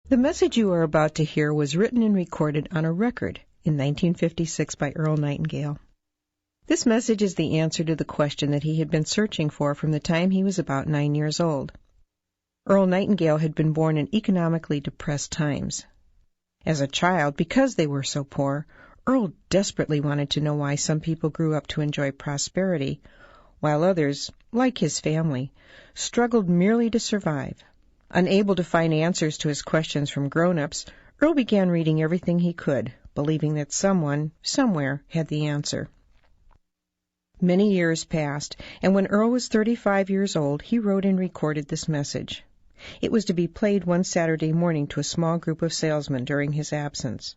The message you are about to hear was written and recorded on a record in 1956 by Earl Nightingale. This message is the answer to the question that he had been searching for from the time he was about 9 years old. Earl Nightingale had been born in economically depressed times. As a child, because they were so poor, Earl desperately wanted to know why some people grew up to enjoy prosperity, while others, like his family, struggled merely to survive. Unable to find answers to his questions from grown-ups, Earl began reading everything he could, believing that someone, somewhere, had the answer. Many years passed, and when Earl was 35 years old, he wrote and recorded this message. It was to be played one Saturday morning to a small group of salesmen during his absence.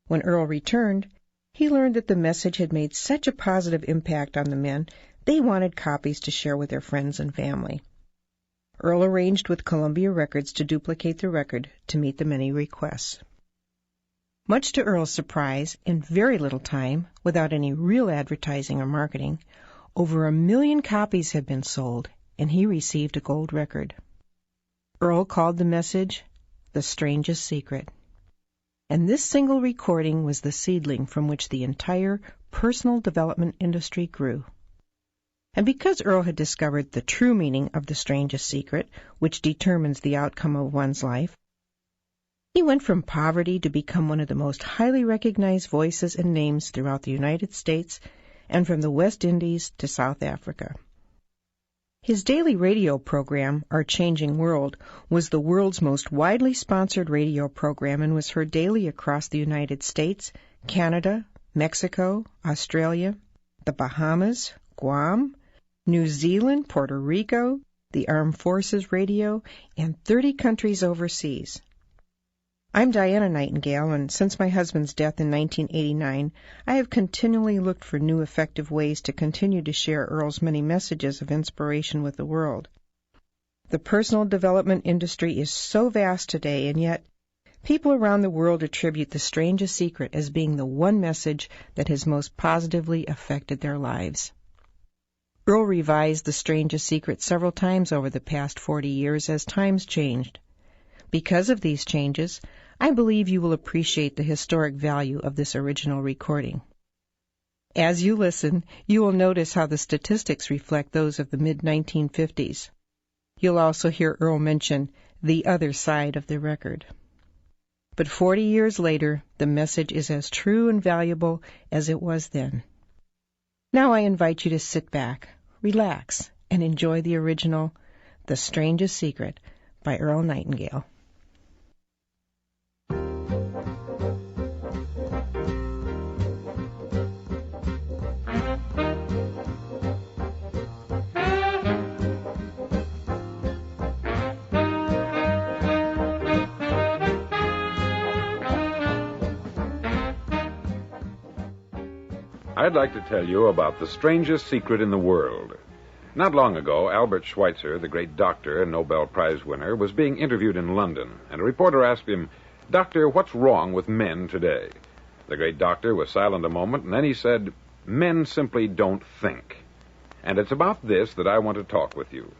When Earl returned, he learned that the message had made such a positive impact on the men, they wanted copies to share with their friends and family. Earl arranged with Columbia Records to duplicate the record to meet the many requests. Much to Earl's surprise, in very little time, without any real advertising or marketing, over 1 million copies had been sold, and he received a gold record. Earl called the message The Strangest Secret. And this single recording was the seedling from which the entire personal development industry grew. And because Earl had discovered the true meaning of the strangest secret, which determines the outcome of one's life, he went from poverty to become one of the most highly recognized voices and names throughout the United States and from the West Indies to South Africa. His daily radio program, Our Changing World, was the world's most widely sponsored radio program and was heard daily across the United States, Canada, Mexico, Australia, the Bahamas, Guam, New Zealand, Puerto Rico, the Armed Forces Radio, and 30 countries overseas. I'm Diana Nightingale, and since my husband's death in 1989, I have continually looked for new effective ways to continue to share Earl's many messages of inspiration with the world. The personal development industry is so vast today, and yet people around the world attribute The Strangest Secret as being the one message that has most positively affected their lives. Earl revised The Strangest Secret several times over the past 40 years as times changed. Because of these changes, I believe you will appreciate the historic value of this original recording. As you listen, you will notice how the statistics reflect those of the mid-1950s. You'll also hear Earl mention the other side of the record. But 40 years later, the message is as true and valuable as it was then. Now I invite you to sit back, relax, and enjoy the original The Strangest Secret by Earl Nightingale. I'd like to tell you about the strangest secret in the world. Not long ago, Albert Schweitzer, the great doctor and Nobel Prize winner, was being interviewed in London, and a reporter asked him, "Doctor, what's wrong with men today?" The great doctor was silent a moment, and then he said, "Men simply don't think." And it's about this that I want to talk with you.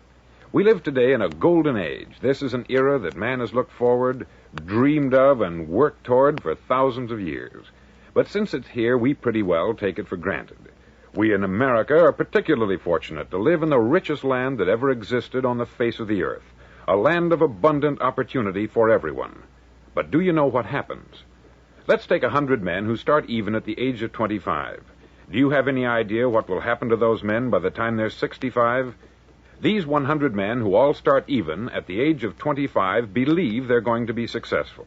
We live today in a golden age. This is an era that man has looked forward, dreamed of, and worked toward for thousands of years. But since it's here, we pretty well take it for granted. We in America are particularly fortunate to live in the richest land that ever existed on the face of the earth, a land of abundant opportunity for everyone. But do you know what happens? Let's take 100 men who start even at the age of 25. Do you have any idea what will happen to those men by the time they're 65? These 100 men who all start even at the age of 25 believe they're going to be successful.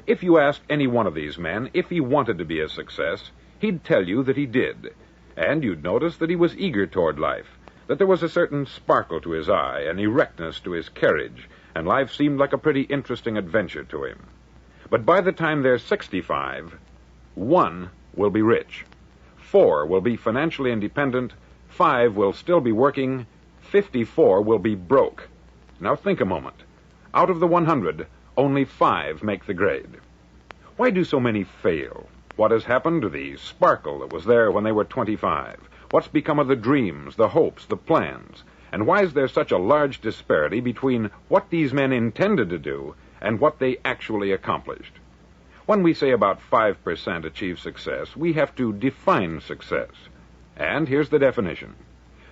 If you asked any one of these men if he wanted to be a success, he'd tell you that he did. And you'd notice that he was eager toward life, that there was a certain sparkle to his eye, an erectness to his carriage, and life seemed like a pretty interesting adventure to him. But by the time they're 65, 1 will be rich, 4 will be financially independent, 5 will still be working, 54 will be broke. Now think a moment. Out of the 100, only 5 make the grade. Why do so many fail? What has happened to the sparkle that was there when they were 25? What's become of the dreams, the hopes, the plans? And why is there such a large disparity between what these men intended to do and what they actually accomplished. When we say about 5% achieve success, we have to define success. And here's the definition.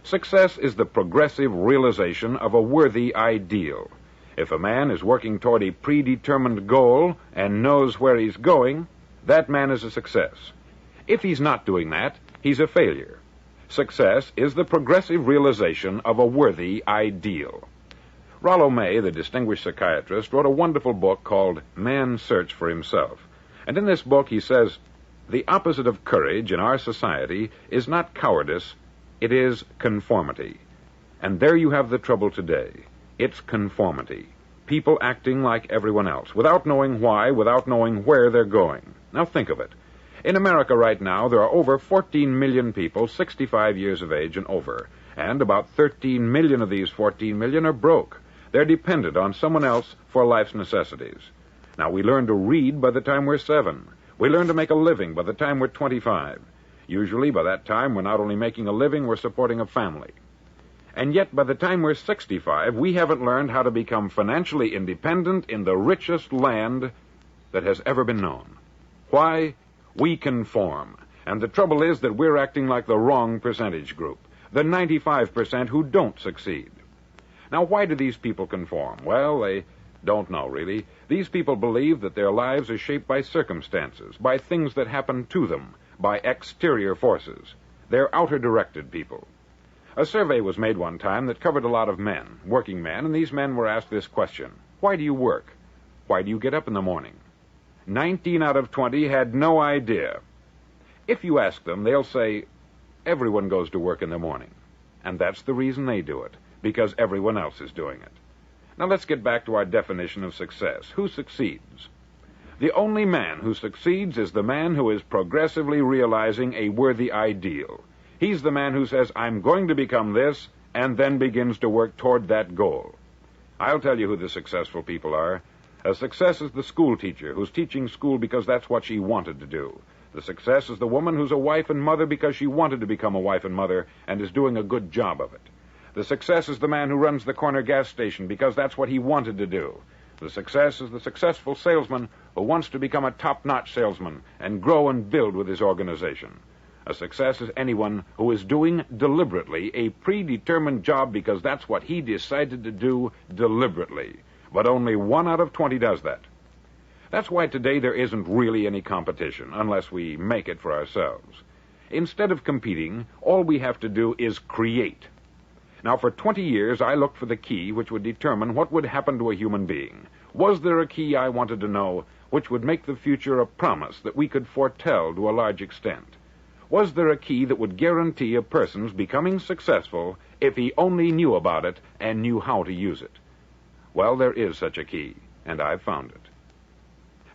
Success is the progressive realization of a worthy ideal. If a man is working toward a predetermined goal and knows where he's going, that man is a success. If he's not doing that, he's a failure. Success is the progressive realization of a worthy ideal. Rollo May, the distinguished psychiatrist, wrote a wonderful book called Man's Search for Himself. And in this book he says, the opposite of courage in our society is not cowardice, it is conformity. And there you have the trouble today. It's conformity. People acting like everyone else, without knowing why, without knowing where they're going. Now think of it. In America right now, there are over 14 million people 65 years of age and over, and about 13 million of these 14 million are broke. They're dependent on someone else for life's necessities. Now, we learn to read by the time we're 7. We learn to make a living by the time we're 25. Usually, by that time, we're not only making a living, we're supporting a family. And yet, by the time we're 65, we haven't learned how to become financially independent in the richest land that has ever been known. Why? We conform. And the trouble is that we're acting like the wrong percentage group, the 95% who don't succeed. Now, why do these people conform? Well, they don't know, really. These people believe that their lives are shaped by circumstances, by things that happen to them, by exterior forces. They're outer-directed people. A survey was made one time that covered a lot of men, working men, and these men were asked this question. Why do you work? Why do you get up in the morning? 19 out of 20 had no idea. If you ask them, they'll say, everyone goes to work in the morning. And that's the reason they do it, because everyone else is doing it. Now let's get back to our definition of success. Who succeeds? The only man who succeeds is the man who is progressively realizing a worthy ideal. He's the man who says, I'm going to become this, and then begins to work toward that goal. I'll tell you who the successful people are. A success is the school teacher who's teaching school because that's what she wanted to do. The success is the woman who's a wife and mother because she wanted to become a wife and mother and is doing a good job of it. The success is the man who runs the corner gas station because that's what he wanted to do. The success is the successful salesman who wants to become a top-notch salesman and grow and build with his organization. A success is anyone who is doing deliberately a predetermined job because that's what he decided to do deliberately. But only 1 out of 20 does that. That's why today there isn't really any competition, unless we make it for ourselves. Instead of competing, all we have to do is create. Now, for 20 years, I looked for the key which would determine what would happen to a human being. Was there a key I wanted to know which would make the future a promise that we could foretell to a large extent? Was there a key that would guarantee a person's becoming successful if he only knew about it and knew how to use it? Well, there is such a key, and I've found it.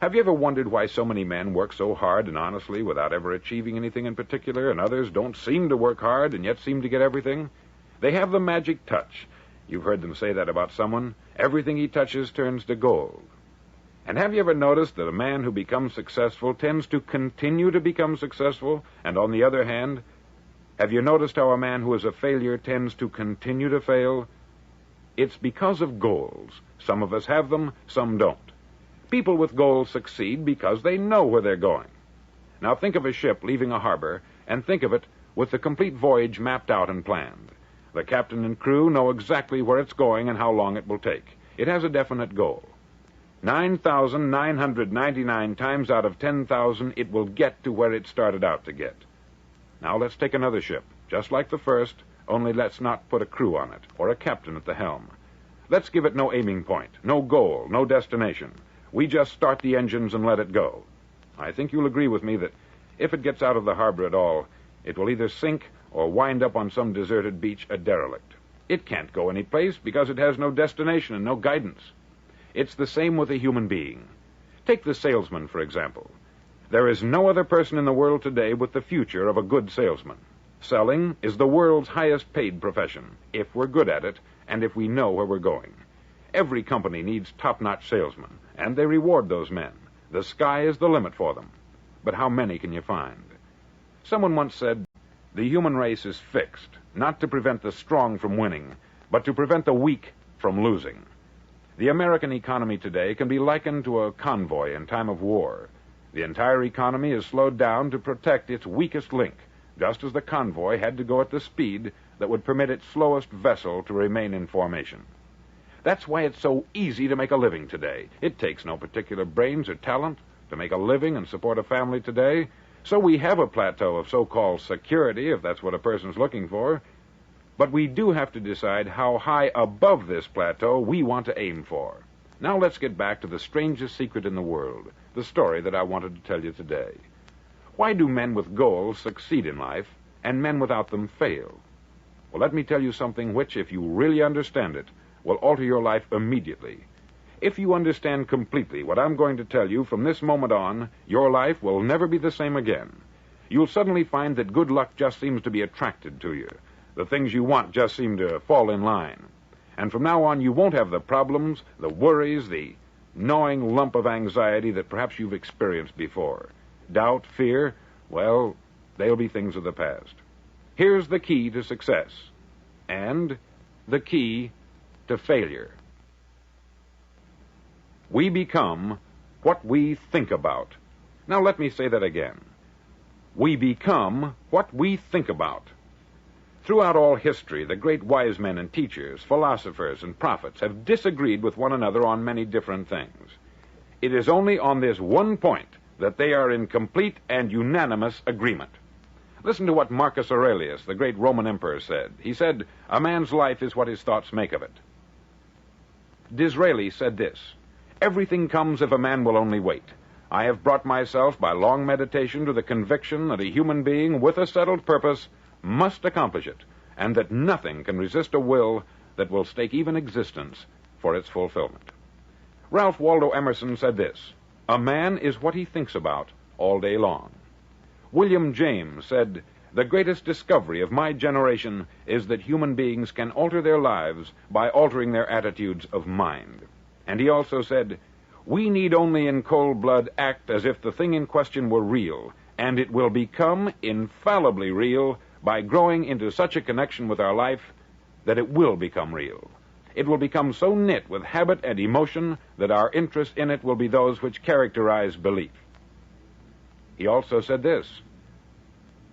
Have you ever wondered why so many men work so hard and honestly without ever achieving anything in particular, and others don't seem to work hard and yet seem to get everything? They have the magic touch. You've heard them say that about someone. Everything he touches turns to gold. And have you ever noticed that a man who becomes successful tends to continue to become successful? And on the other hand, have you noticed how a man who is a failure tends to continue to fail? It's because of goals. Some of us have them, some don't. People with goals succeed because they know where they're going. Now think of a ship leaving a harbor, and think of it with the complete voyage mapped out and planned. The captain and crew know exactly where it's going and how long it will take. It has a definite goal. 9,999 times out of 10,000, it will get to where it started out to get. Now let's take another ship, just like the first, only let's not put a crew on it, or a captain at the helm. Let's give it no aiming point, no goal, no destination. We just start the engines and let it go. I think you'll agree with me that if it gets out of the harbor at all, it will either sink or wind up on some deserted beach a derelict. It can't go any place because it has no destination and no guidance. It's the same with a human being. Take the salesman, for example. There is no other person in the world today with the future of a good salesman. Selling is the world's highest paid profession, if we're good at it and if we know where we're going. Every company needs top-notch salesmen, and they reward those men. The sky is the limit for them. But how many can you find? Someone once said, the human race is fixed, not to prevent the strong from winning, but to prevent the weak from losing. The American economy today can be likened to a convoy in time of war. The entire economy is slowed down to protect its weakest link, just as the convoy had to go at the speed that would permit its slowest vessel to remain in formation. That's why it's so easy to make a living today. It takes no particular brains or talent to make a living and support a family today. So we have a plateau of so-called security, if that's what a person's looking for. But we do have to decide how high above this plateau we want to aim for. Now let's get back to the strangest secret in the world, the story that I wanted to tell you today. Why do men with goals succeed in life and men without them fail? Well, let me tell you something which, if you really understand it, will alter your life immediately. If you understand completely what I'm going to tell you from this moment on, your life will never be the same again. You'll suddenly find that good luck just seems to be attracted to you. The things you want just seem to fall in line. And from now on, you won't have the problems, the worries, the gnawing lump of anxiety that perhaps you've experienced before. Doubt, fear, well, they'll be things of the past. Here's the key to success, and the key to failure. We become what we think about. Now let me say that again. We become what we think about. Throughout all history, the great wise men and teachers, philosophers and prophets have disagreed with one another on many different things. It is only on this one point that they are in complete and unanimous agreement. Listen to what Marcus Aurelius, the great Roman emperor, said. He said, "A man's life is what his thoughts make of it." Disraeli said this, "Everything comes if a man will only wait. I have brought myself by long meditation to the conviction that a human being with a settled purpose must accomplish it, and that nothing can resist a will that will stake even existence for its fulfillment." Ralph Waldo Emerson said this, "A man is what he thinks about all day long." William James said, "The greatest discovery of my generation is that human beings can alter their lives by altering their attitudes of mind." And he also said, "We need only in cold blood act as if the thing in question were real, and it will become infallibly real by growing into such a connection with our life that it will become real. It will become so knit with habit and emotion that our interest in it will be those which characterize belief." He also said this,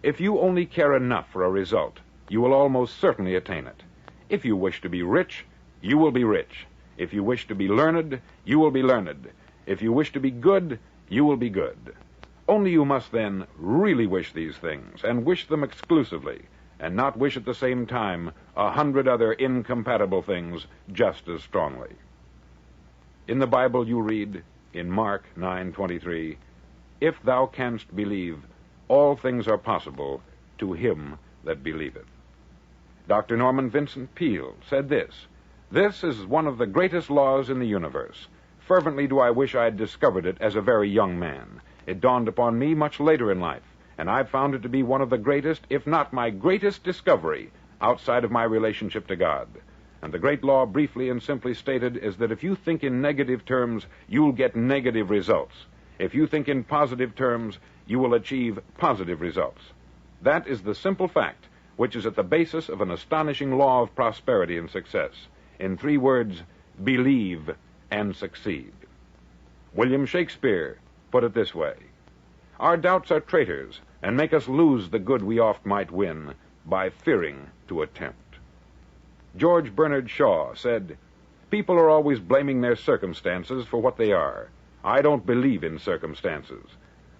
"If you only care enough for a result, you will almost certainly attain it. If you wish to be rich, you will be rich. If you wish to be learned, you will be learned. If you wish to be good, you will be good. Only you must then really wish these things, and wish them exclusively, and not wish at the same time 100 other incompatible things just as strongly." In the Bible you read, in Mark 9:23, "If thou canst believe, all things are possible to him that believeth." Dr. Norman Vincent Peale said this, "This is one of the greatest laws in the universe. Fervently do I wish I had discovered it as a very young man. It dawned upon me much later in life, and I've found it to be one of the greatest, if not my greatest discovery, outside of my relationship to God. And the great law, briefly and simply stated, is that if you think in negative terms, you'll get negative results. If you think in positive terms, you will achieve positive results. That is the simple fact which is at the basis of an astonishing law of prosperity and success. In 3 words, believe and succeed." William Shakespeare put it this way, "Our doubts are traitors, and make us lose the good we oft might win by fearing to attempt." George Bernard Shaw said, "People are always blaming their circumstances for what they are. I don't believe in circumstances.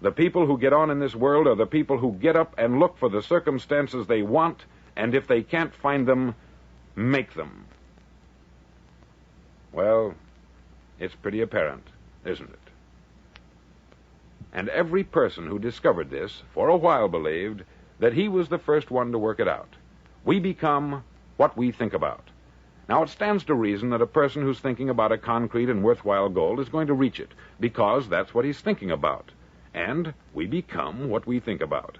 The people who get on in this world are the people who get up and look for the circumstances they want, and if they can't find them, make them." Well, it's pretty apparent, isn't it? And every person who discovered this, for a while believed that he was the first one to work it out. We become what we think about. Now, it stands to reason that a person who's thinking about a concrete and worthwhile goal is going to reach it, because that's what he's thinking about. And we become what we think about.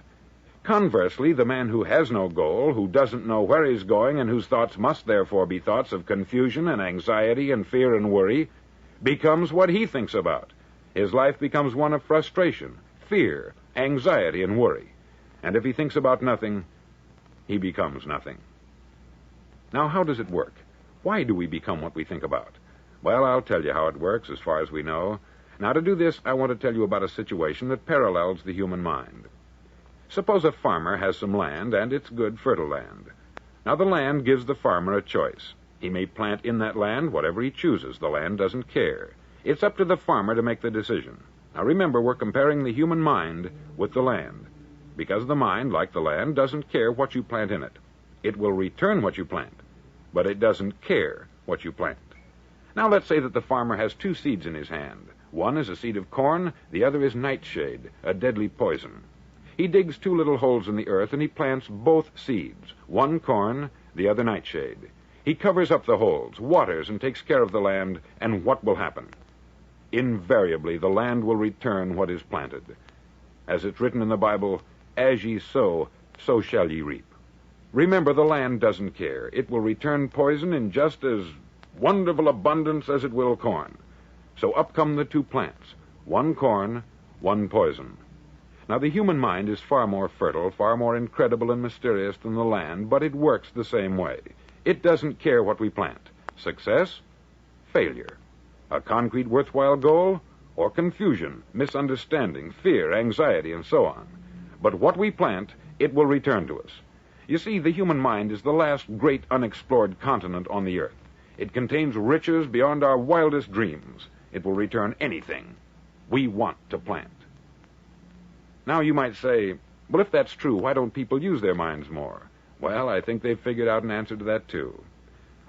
Conversely, the man who has no goal, who doesn't know where he's going, and whose thoughts must therefore be thoughts of confusion and anxiety and fear and worry, becomes what he thinks about. His life becomes one of frustration, fear, anxiety, and worry. And if he thinks about nothing, he becomes nothing. Now, how does it work? Why do we become what we think about? Well, I'll tell you how it works as far as we know. Now, to do this, I want to tell you about a situation that parallels the human mind. Suppose a farmer has some land, and it's good, fertile land. Now, the land gives the farmer a choice. He may plant in that land whatever he chooses. The land doesn't care. It's up to the farmer to make the decision. Now, remember, we're comparing the human mind with the land, because the mind, like the land, doesn't care what you plant in it. It will return what you plant, but it doesn't care what you plant. Now, let's say that the farmer has two seeds in his hand. One is a seed of corn, the other is nightshade, a deadly poison. He digs two little holes in the earth, and he plants both seeds, one corn, the other nightshade. He covers up the holes, waters, and takes care of the land, and what will happen? Invariably, the land will return what is planted. As it's written in the Bible, as ye sow, so shall ye reap. Remember, the land doesn't care. It will return poison in just as wonderful abundance as it will corn. So up come the two plants, one corn, one poison. Now, the human mind is far more fertile, far more incredible and mysterious than the land, but it works the same way. It doesn't care what we plant. Success, failure. A concrete, worthwhile goal, or confusion, misunderstanding, fear, anxiety, and so on. But what we plant, it will return to us. You see, the human mind is the last great unexplored continent on the earth. It contains riches beyond our wildest dreams. It will return anything we want to plant. Now, you might say, well, if that's true, why don't people use their minds more? Well, I think they've figured out an answer to that, too.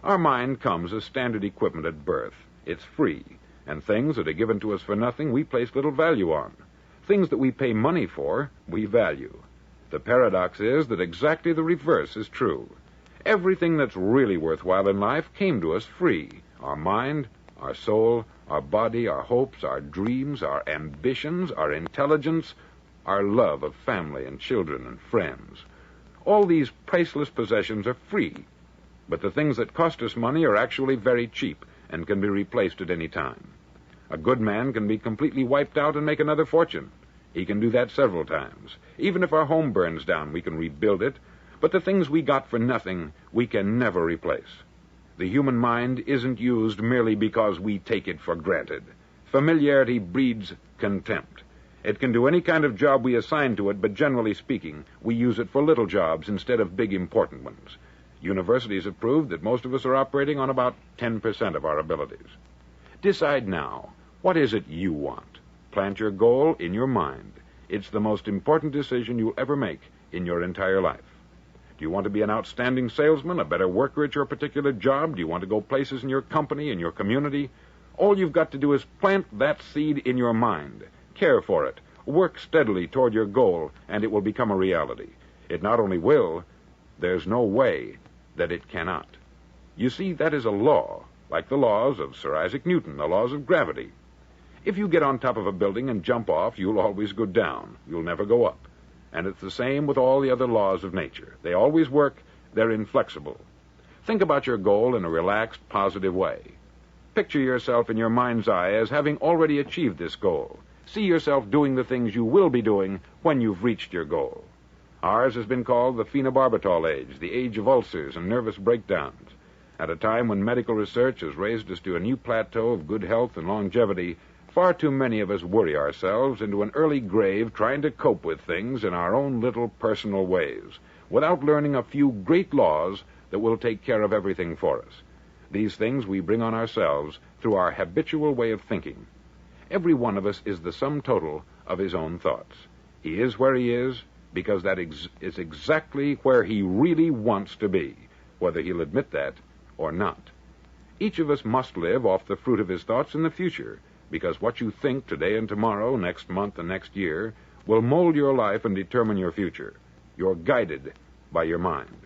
Our mind comes as standard equipment at birth. It's free, and things that are given to us for nothing, we place little value on. Things that we pay money for, we value. The paradox is that exactly the reverse is true. Everything that's really worthwhile in life came to us free. Our mind, our soul, our body, our hopes, our dreams, our ambitions, our intelligence, our love of family and children and friends. All these priceless possessions are free, but the things that cost us money are actually very cheap and can be replaced at any time. A good man can be completely wiped out and make another fortune. He can do that several times. Even if our home burns down, we can rebuild it, but the things we got for nothing, we can never replace. The human mind isn't used merely because we take it for granted. Familiarity breeds contempt. It can do any kind of job we assign to it, but generally speaking, we use it for little jobs instead of big, important ones. Universities have proved that most of us are operating on about 10% of our abilities. Decide now, what is it you want? Plant your goal in your mind. It's the most important decision you'll ever make in your entire life. Do you want to be an outstanding salesman, a better worker at your particular job? Do you want to go places in your company, in your community? All you've got to do is plant that seed in your mind. Care for it. Work steadily toward your goal, and it will become a reality. It not only will, there's no way that it cannot. You see, that is a law, like the laws of Sir Isaac Newton, the laws of gravity. If you get on top of a building and jump off, you'll always go down. You'll never go up. And it's the same with all the other laws of nature. They always work. They're inflexible. Think about your goal in a relaxed, positive way. Picture yourself in your mind's eye as having already achieved this goal. See yourself doing the things you will be doing when you've reached your goal. Ours has been called the phenobarbital age, the age of ulcers and nervous breakdowns. At a time when medical research has raised us to a new plateau of good health and longevity, far too many of us worry ourselves into an early grave trying to cope with things in our own little personal ways, without learning a few great laws that will take care of everything for us. These things we bring on ourselves through our habitual way of thinking. Every one of us is the sum total of his own thoughts. He is where he is because that is exactly where he really wants to be, whether he'll admit that or not. Each of us must live off the fruit of his thoughts in the future, because what you think today and tomorrow, next month and next year, will mold your life and determine your future. You're guided by your mind.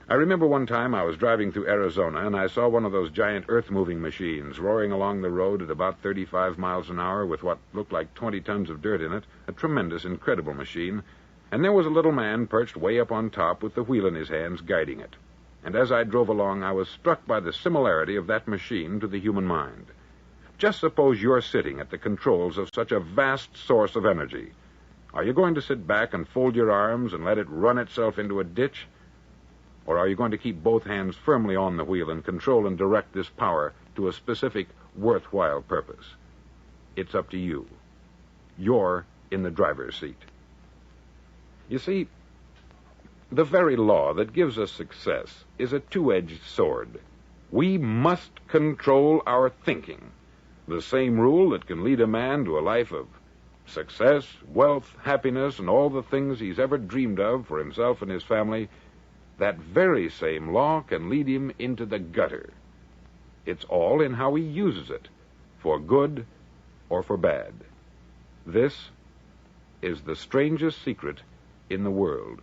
I remember one time I was driving through Arizona, and I saw one of those giant earth-moving machines roaring along the road at about 35 miles an hour with what looked like 20 tons of dirt in it, a tremendous, incredible machine, and there was a little man perched way up on top with the wheel in his hands guiding it. And as I drove along, I was struck by the similarity of that machine to the human mind. Just suppose you're sitting at the controls of such a vast source of energy. Are you going to sit back and fold your arms and let it run itself into a ditch? Or are you going to keep both hands firmly on the wheel and control and direct this power to a specific, worthwhile purpose? It's up to you. You're in the driver's seat. You see, the very law that gives us success is a two-edged sword. We must control our thinking. The same rule that can lead a man to a life of success, wealth, happiness, and all the things he's ever dreamed of for himself and his family, that very same law can lead him into the gutter. It's all in how he uses it, for good or for bad. This is the strangest secret in the world.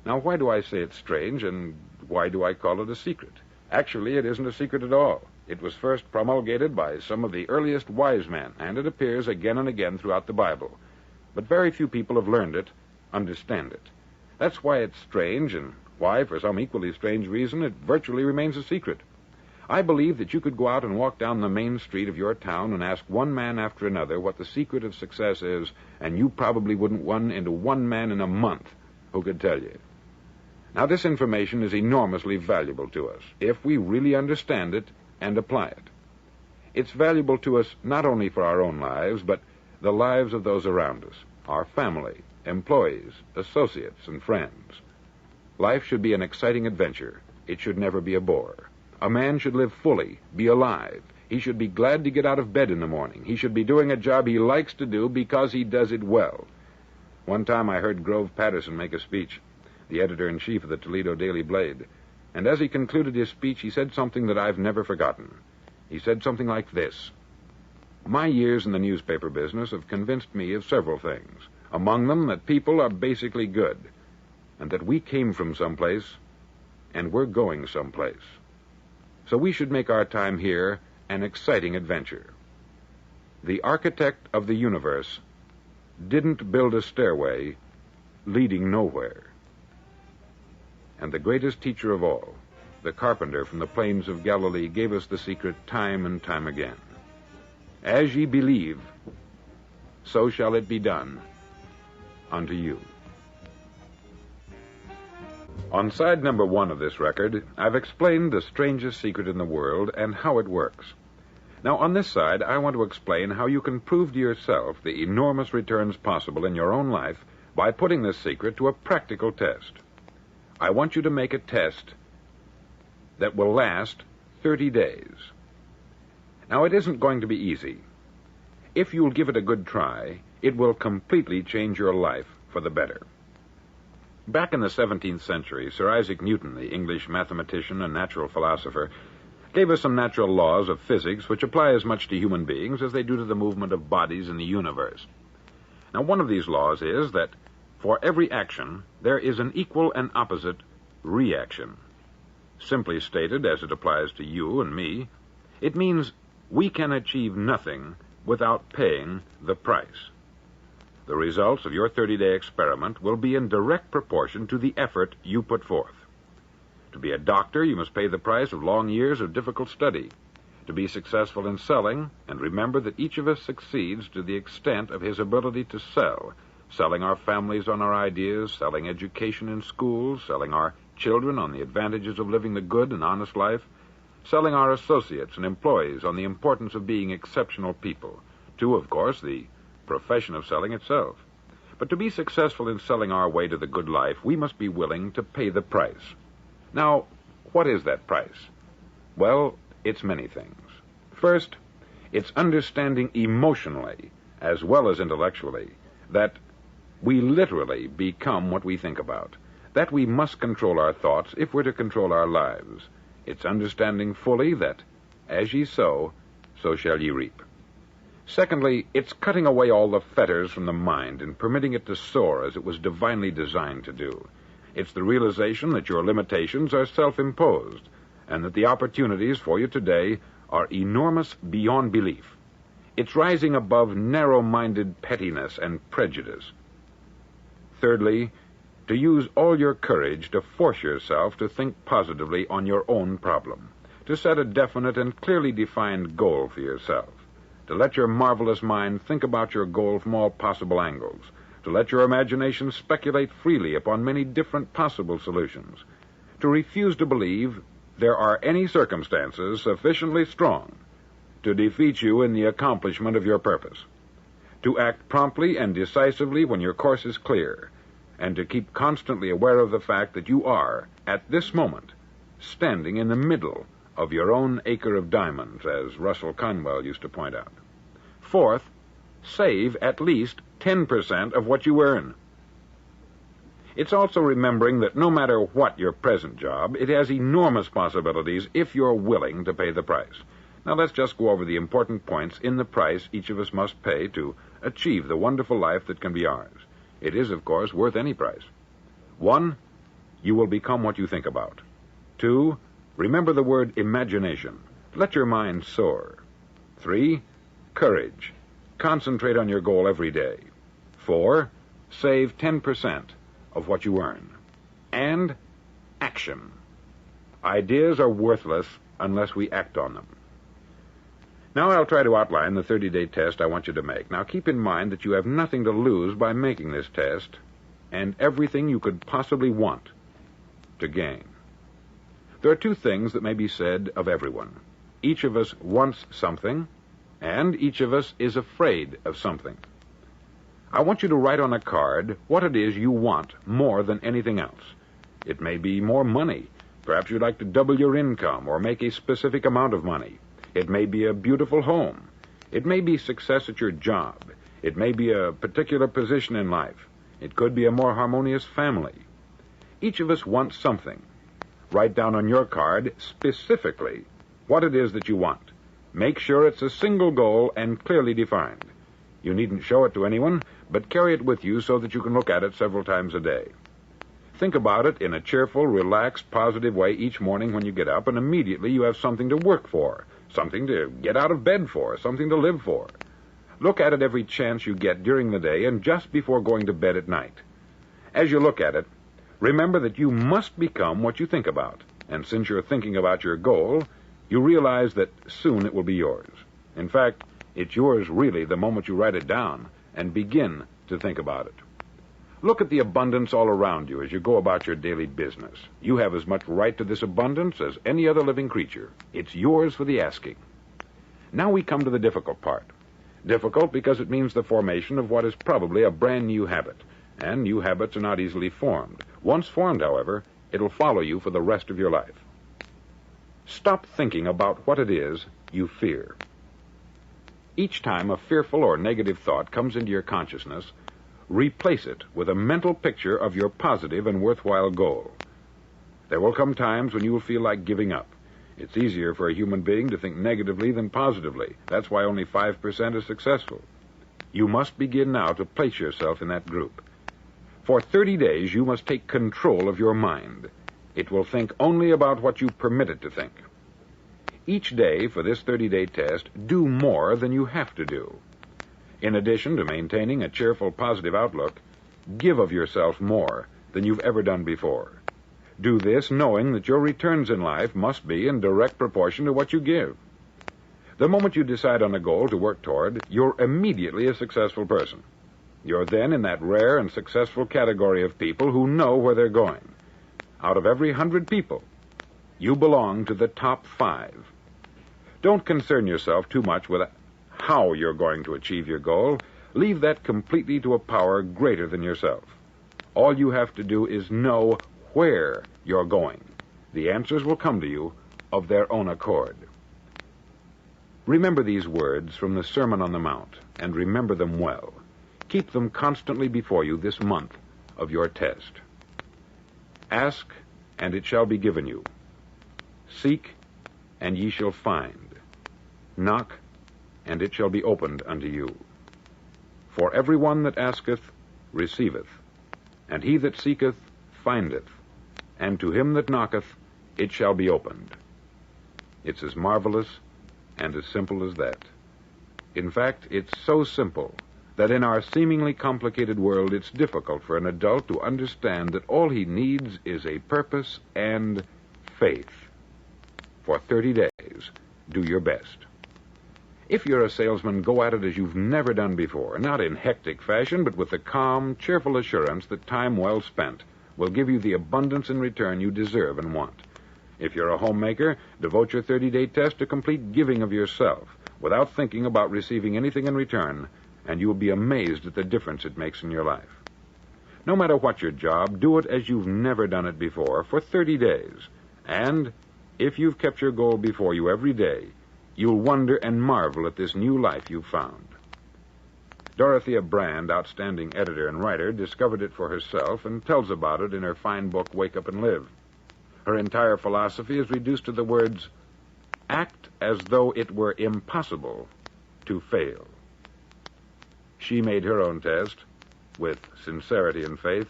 Now, why do I say it's strange, and why do I call it a secret? Actually, it isn't a secret at all. It was first promulgated by some of the earliest wise men, and it appears again and again throughout the Bible. But very few people have learned it, understand it. That's why it's strange, and why, for some equally strange reason, it virtually remains a secret. I believe that you could go out and walk down the main street of your town and ask one man after another what the secret of success is, and you probably wouldn't run into one man in a month who could tell you. Now, this information is enormously valuable to us if we really understand it and apply it. It's valuable to us not only for our own lives, but the lives of those around us, our family, employees, associates, and friends. Life should be an exciting adventure. It should never be a bore. A man should live fully, be alive. He should be glad to get out of bed in the morning. He should be doing a job he likes to do because he does it well. One time I heard Grove Patterson make a speech, the editor-in-chief of the Toledo Daily Blade, and as he concluded his speech, he said something that I've never forgotten. He said something like this: "My years in the newspaper business have convinced me of several things, among them that people are basically good, and that we came from someplace, and we're going someplace. So we should make our time here an exciting adventure. The architect of the universe didn't build a stairway leading nowhere. And the greatest teacher of all, the carpenter from the plains of Galilee, gave us the secret time and time again. As ye believe, so shall it be done unto you." On side number 1 of this record, I've explained the strangest secret in the world and how it works. Now, on this side, I want to explain how you can prove to yourself the enormous returns possible in your own life by putting this secret to a practical test. I want you to make a test that will last 30 days. Now, it isn't going to be easy. If you'll give it a good try, it will completely change your life for the better. Back in the 17th century, Sir Isaac Newton, the English mathematician and natural philosopher, gave us some natural laws of physics which apply as much to human beings as they do to the movement of bodies in the universe. Now, one of these laws is that for every action, there is an equal and opposite reaction. Simply stated, as it applies to you and me, it means we can achieve nothing without paying the price. The results of your 30-day experiment will be in direct proportion to the effort you put forth. To be a doctor, you must pay the price of long years of difficult study. To be successful in selling, and remember that each of us succeeds to the extent of his ability to sell, selling our families on our ideas, selling education in schools, selling our children on the advantages of living the good and honest life, selling our associates and employees on the importance of being exceptional people, to, of course, the profession of selling itself. But to be successful in selling our way to the good life, we must be willing to pay the price. Now, what is that price? Well, it's many things. First, it's understanding emotionally, as well as intellectually, that we literally become what we think about, that we must control our thoughts if we're to control our lives. It's understanding fully that, as ye sow, so shall ye reap. Secondly, it's cutting away all the fetters from the mind and permitting it to soar as it was divinely designed to do. It's the realization that your limitations are self-imposed, and that the opportunities for you today are enormous beyond belief. It's rising above narrow-minded pettiness and prejudice. Thirdly, to use all your courage to force yourself to think positively on your own problem, to set a definite and clearly defined goal for yourself, to let your marvelous mind think about your goal from all possible angles, to let your imagination speculate freely upon many different possible solutions, to refuse to believe there are any circumstances sufficiently strong to defeat you in the accomplishment of your purpose, to act promptly and decisively when your course is clear, and to keep constantly aware of the fact that you are, at this moment, standing in the middle of your own acre of diamonds, as Russell Conwell used to point out. Fourth, save at least 10% of what you earn. It's also remembering that no matter what your present job, it has enormous possibilities if you're willing to pay the price. Now let's just go over the important points in the price each of us must pay to achieve the wonderful life that can be ours. It is, of course, worth any price. 1, you will become what you think about. 2, remember the word imagination. Let your mind soar. 3, courage. Concentrate on your goal every day. 4, save 10% of what you earn. And action. Ideas are worthless unless we act on them. Now I'll try to outline the 30-day test I want you to make. Now keep in mind that you have nothing to lose by making this test, and everything you could possibly want to gain. There are 2 things that may be said of everyone. Each of us wants something, and each of us is afraid of something. I want you to write on a card what it is you want more than anything else. It may be more money. Perhaps you'd like to double your income or make a specific amount of money. It may be a beautiful home. It may be success at your job. It may be a particular position in life. It could be a more harmonious family. Each of us wants something. Write down on your card specifically what it is that you want. Make sure it's a single goal and clearly defined. You needn't show it to anyone, but carry it with you so that you can look at it several times a day. Think about it in a cheerful, relaxed, positive way each morning when you get up, and immediately you have something to work for, something to get out of bed for, something to live for. Look at it every chance you get during the day and just before going to bed at night. As you look at it, remember that you must become what you think about, and since you're thinking about your goal, you realize that soon it will be yours. In fact, it's yours really the moment you write it down and begin to think about it. Look at the abundance all around you as you go about your daily business. You have as much right to this abundance as any other living creature. It's yours for the asking. Now we come to the difficult part. Difficult because it means the formation of what is probably a brand new habit, and new habits are not easily formed. Once formed, however, it'll follow you for the rest of your life. Stop thinking about what it is you fear. Each time a fearful or negative thought comes into your consciousness, replace it with a mental picture of your positive and worthwhile goal. There will come times when you will feel like giving up. It's easier for a human being to think negatively than positively. That's why only 5% is successful. You must begin now to place yourself in that group. For 30 days, you must take control of your mind. It will think only about what you permit it to think. Each day for this 30-day test, do more than you have to do. In addition to maintaining a cheerful, positive outlook, give of yourself more than you've ever done before. Do this knowing that your returns in life must be in direct proportion to what you give. The moment you decide on a goal to work toward, you're immediately a successful person. You're then in that rare and successful category of people who know where they're going. Out of every 100 people, you belong to the top 5. Don't concern yourself too much with how you're going to achieve your goal. Leave that completely to a power greater than yourself. All you have to do is know where you're going. The answers will come to you of their own accord. Remember these words from the Sermon on the Mount, and remember them well. Keep them constantly before you this month of your test. Ask, and it shall be given you. Seek, and ye shall find. Knock, and it shall be opened unto you. For every one that asketh receiveth, and he that seeketh findeth, and to him that knocketh it shall be opened. It's as marvelous and as simple as that. In fact, it's so simple that in our seemingly complicated world it's difficult for an adult to understand that all he needs is a purpose and faith. For 30 days, do your best. If you're a salesman, go at it as you've never done before, not in hectic fashion, but with the calm, cheerful assurance that time well spent will give you the abundance in return you deserve and want. If you're a homemaker, devote your 30-day test to complete giving of yourself without thinking about receiving anything in return, and you will be amazed at the difference it makes in your life. No matter what your job, do it as you've never done it before for 30 days. And if you've kept your goal before you every day, you'll wonder and marvel at this new life you've found. Dorothea Brand, outstanding editor and writer, discovered it for herself and tells about it in her fine book, Wake Up and Live. Her entire philosophy is reduced to the words, act as though it were impossible to fail. She made her own test with sincerity and faith,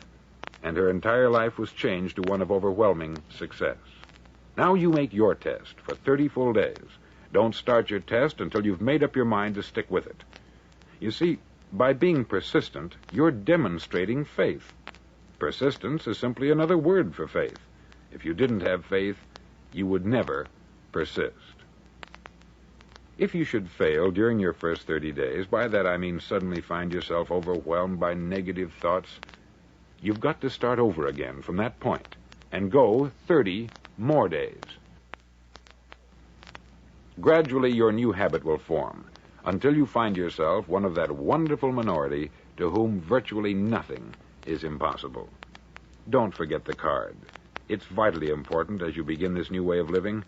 and her entire life was changed to one of overwhelming success. Now you make your test for 30 full days. Don't start your test until you've made up your mind to stick with it. You see, by being persistent, you're demonstrating faith. Persistence is simply another word for faith. If you didn't have faith, you would never persist. If you should fail during your first 30 days, by that I mean suddenly find yourself overwhelmed by negative thoughts, you've got to start over again from that point and go 30 more days. Gradually, your new habit will form until you find yourself one of that wonderful minority to whom virtually nothing is impossible. Don't forget the card. It's vitally important as you begin this new way of living.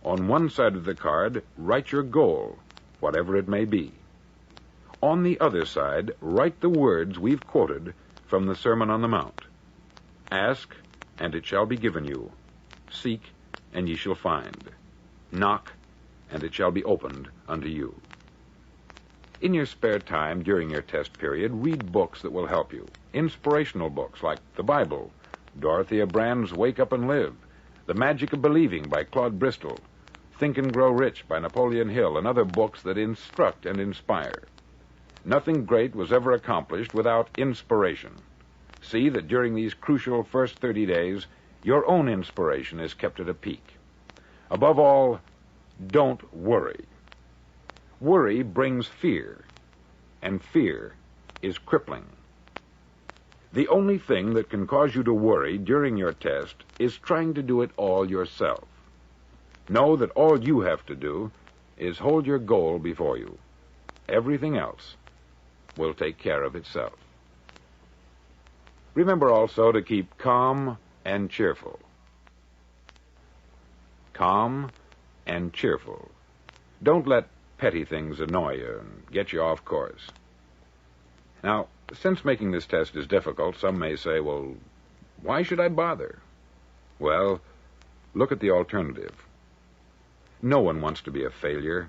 On one side of the card, write your goal, whatever it may be. On the other side, write the words we've quoted from the Sermon on the Mount. Ask, and it shall be given you. Seek, and ye shall find. Knock, and it shall be opened unto you. In your spare time during your test period, read books that will help you. Inspirational books like the Bible, Dorothea Brand's Wake Up and Live, The Magic of Believing by Claude Bristol, Think and Grow Rich by Napoleon Hill, and other books that instruct and inspire. Nothing great was ever accomplished without inspiration. See that during these crucial first 30 days, your own inspiration is kept at a peak. Above all, don't worry. Worry brings fear, and fear is crippling. The only thing that can cause you to worry during your test is trying to do it all yourself. Know that all you have to do is hold your goal before you. Everything else will take care of itself. Remember also to keep calm and cheerful. Calm and cheerful. Don't let petty things annoy you and get you off course. Now, since making this test is difficult, some may say, well, why should I bother? Well, look at the alternative. No one wants to be a failure.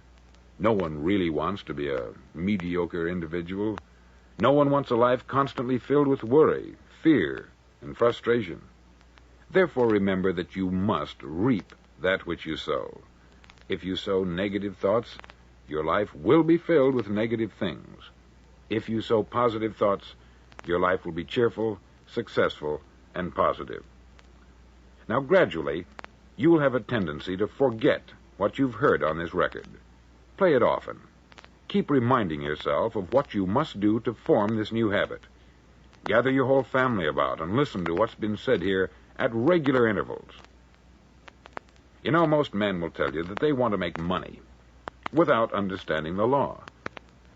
No one really wants to be a mediocre individual. No one wants a life constantly filled with worry, fear, and frustration. Therefore, remember that you must reap that which you sow. If you sow negative thoughts, your life will be filled with negative things. If you sow positive thoughts, your life will be cheerful, successful, and positive. Now, gradually, you will have a tendency to forget what you've heard on this record. Play it often. Keep reminding yourself of what you must do to form this new habit. Gather your whole family about and listen to what's been said here at regular intervals. You know, most men will tell you that they want to make money without understanding the law.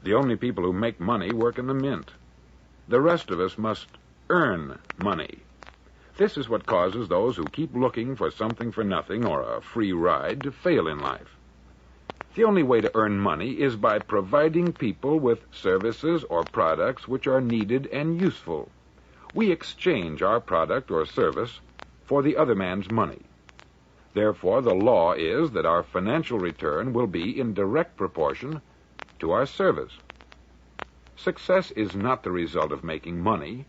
The only people who make money work in the mint. The rest of us must earn money. This is what causes those who keep looking for something for nothing or a free ride to fail in life. The only way to earn money is by providing people with services or products which are needed and useful. We exchange our product or service for the other man's money. Therefore, the law is that our financial return will be in direct proportion to our service. Success is not the result of making money.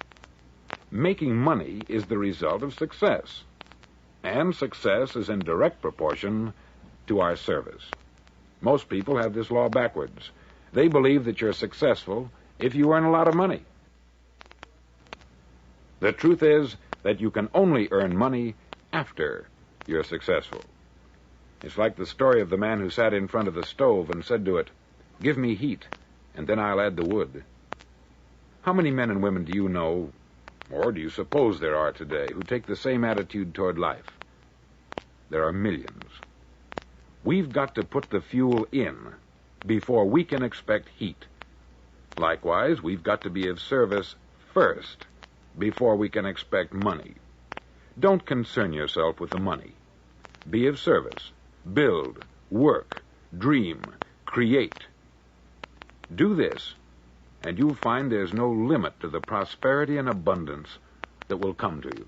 Making money is the result of success. And success is in direct proportion to our service. Most people have this law backwards. They believe that you're successful if you earn a lot of money. The truth is that you can only earn money after you're successful. It's like the story of the man who sat in front of the stove and said to it, "Give me heat, and then I'll add the wood." How many men and women do you know Or do you suppose there are today who take the same attitude toward life? There are millions. We've got to put the fuel in before we can expect heat. Likewise, we've got to be of service first before we can expect money. Don't concern yourself with the money. Be of service. Build, work, dream, create. Do this, and you'll find there's no limit to the prosperity and abundance that will come to you.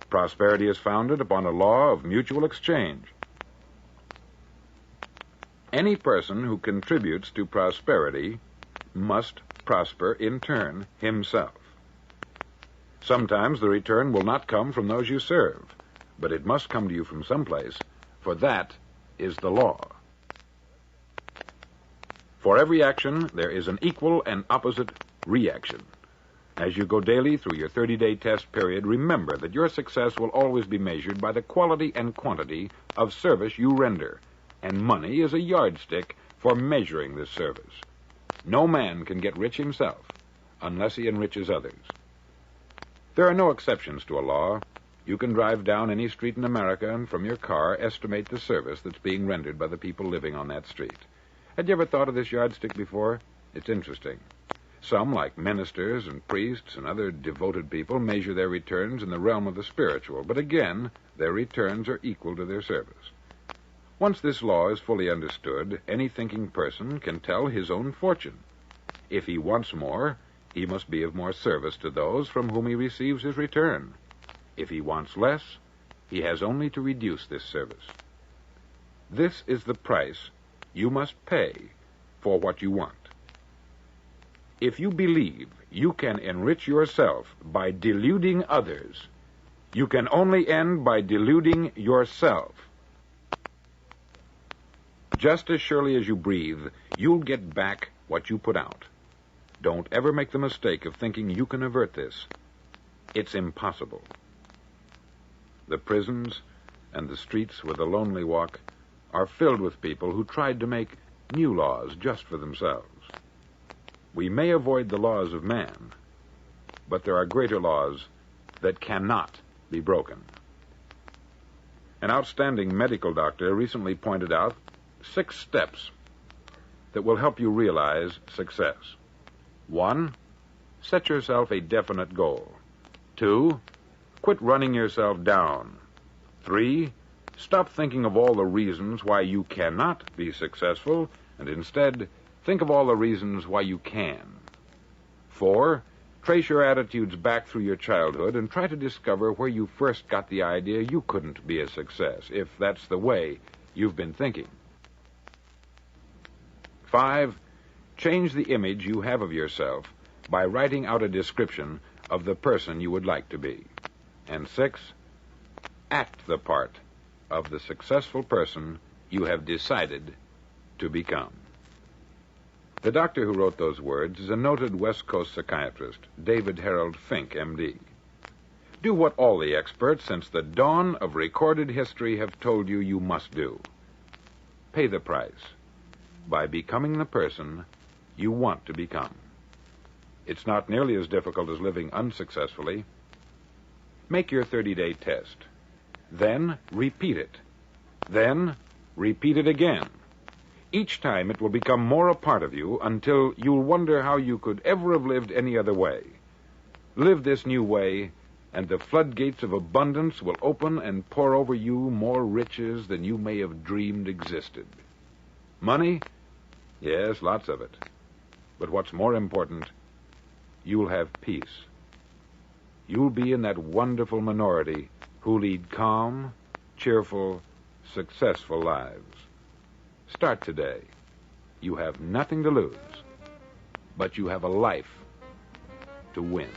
Prosperity is founded upon a law of mutual exchange. Any person who contributes to prosperity must prosper in turn himself. Sometimes the return will not come from those you serve, but it must come to you from someplace, for that is the law. For every action, there is an equal and opposite reaction. As you go daily through your 30-day test period, remember that your success will always be measured by the quality and quantity of service you render, and money is a yardstick for measuring this service. No man can get rich himself unless he enriches others. There are no exceptions to a law. You can drive down any street in America and from your car estimate the service that's being rendered by the people living on that street. Had you ever thought of this yardstick before? It's interesting. Some, like ministers and priests and other devoted people, measure their returns in the realm of the spiritual, but again, their returns are equal to their service. Once this law is fully understood, any thinking person can tell his own fortune. If he wants more, he must be of more service to those from whom he receives his return. If he wants less, he has only to reduce this service. This is the price you must pay for what you want. If you believe you can enrich yourself by deluding others, you can only end by deluding yourself. Just as surely as you breathe, you'll get back what you put out. Don't ever make the mistake of thinking you can avert this. It's impossible. The prisons and the streets where the lonely walk are filled with people who tried to make new laws just for themselves. We may avoid the laws of man, but there are greater laws that cannot be broken. An outstanding medical doctor recently pointed out 6 steps that will help you realize success. 1, set yourself a definite goal. 2, quit running yourself down. 3, stop thinking of all the reasons why you cannot be successful, and instead think of all the reasons why you can. 4, trace your attitudes back through your childhood and try to discover where you first got the idea you couldn't be a success, if that's the way you've been thinking. 5, change the image you have of yourself by writing out a description of the person you would like to be. And 6, act the part of the successful person you have decided to become. The doctor who wrote those words is a noted West Coast psychiatrist, David Harold Fink, M.D. Do what all the experts since the dawn of recorded history have told you you must do. Pay the price by becoming the person you want to become. It's not nearly as difficult as living unsuccessfully. Make your 30-day test. Then repeat it. Then repeat it again. Each time it will become more a part of you until you'll wonder how you could ever have lived any other way. Live this new way, and the floodgates of abundance will open and pour over you more riches than you may have dreamed existed. Money? Yes, lots of it. But what's more important, you'll have peace. You'll be in that wonderful minority who lead calm, cheerful, successful lives. Start today. You have nothing to lose, but you have a life to win.